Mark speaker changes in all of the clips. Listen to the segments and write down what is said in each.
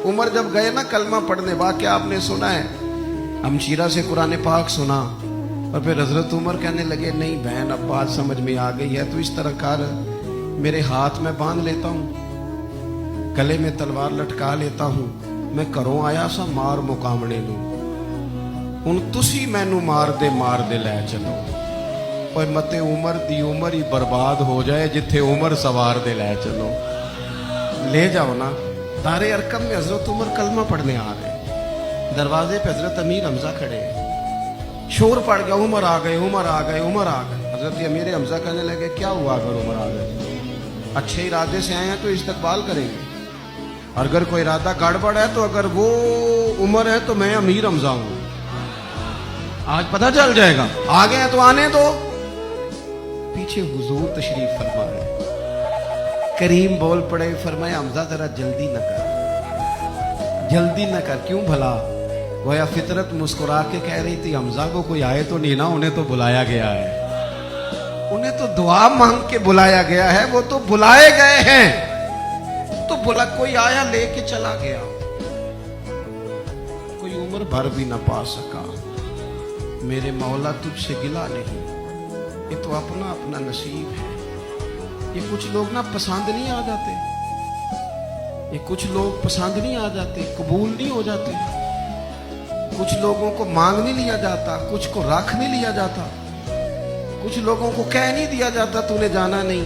Speaker 1: عمر جب گئے نا کلمہ پڑھنے، واقعہ آپ نے سنا ہے، ہمشیرہ سے قرآن پاک سنا، اور پھر حضرت عمر کہنے لگے نہیں بہن اب بات سمجھ میں آ گئی ہے، تو اس طرح کر، میرے ہاتھ میں باندھ لیتا ہوں، گلے میں تلوار لٹکا لیتا ہوں، میں کروں آیا سا مار مقامنے نو، ان تسی مینو مار دے لے چلو، اور مت عمر دی عمر ہی برباد ہو جائے جتھے عمر سوار دے لے چلو، لے جاؤ نا۔ دار ارقم میں حضرت عمر کلمہ پڑھنے آ رہے، دروازے پہ حضرت امیر حمزہ کھڑے، شور پڑ گیا، عمر آ گئے عمر آ گئے عمر آ گئے۔ حضرت امیر حمزہ کہنے لگے کیا ہوا اگر عمر آ گئے؟ اچھے ارادے سے آئے ہیں تو استقبال کریں گے، اور اگر کوئی ارادہ گڑبڑ ہے تو اگر وہ عمر ہے تو میں امیر حمزہ ہوں، آج پتہ چل جائے گا، آ گئے ہیں تو آنے دو۔ پیچھے حضور تشریف فرما ہے، کریم بول پڑے، فرمایا حمزہ ذرا جلدی نہ کر، جلدی نہ کر، کیوں بھلا؟ گویا فطرت مسکرا کے کہہ رہی تھی حمزہ کو کوئی آئے تو نہیں نا، انہیں تو بلایا گیا ہے، انہیں تو دعا مانگ کے بلایا گیا ہے، وہ تو بلائے گئے ہیں، تو بلا کوئی آیا لے کے چلا گیا، کوئی عمر بھر بھی نہ پا سکا۔ میرے مولا تجھ سے گلا نہیں، یہ تو اپنا اپنا نصیب ہے۔ یہ کچھ لوگ نا پسند نہیں آ جاتے، یہ کچھ لوگ پسند نہیں آ جاتے، قبول نہیں ہو جاتے، کچھ لوگوں کو مانگ نہیں لیا جاتا، کچھ کو رکھ نہیں لیا جاتا، کچھ لوگوں کو کہہ نہیں دیا جاتا تو نے جانا نہیں۔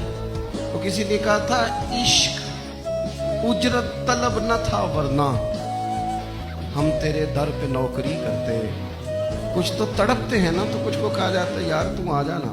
Speaker 1: تو کسی نے کہا تھا عشق اجرت طلب نہ تھا ورنہ ہم تیرے در پہ نوکری کرتے۔ کچھ تو تڑپتے ہیں نا، تو کچھ کو کہا جاتا ہے یار تم آ جانا،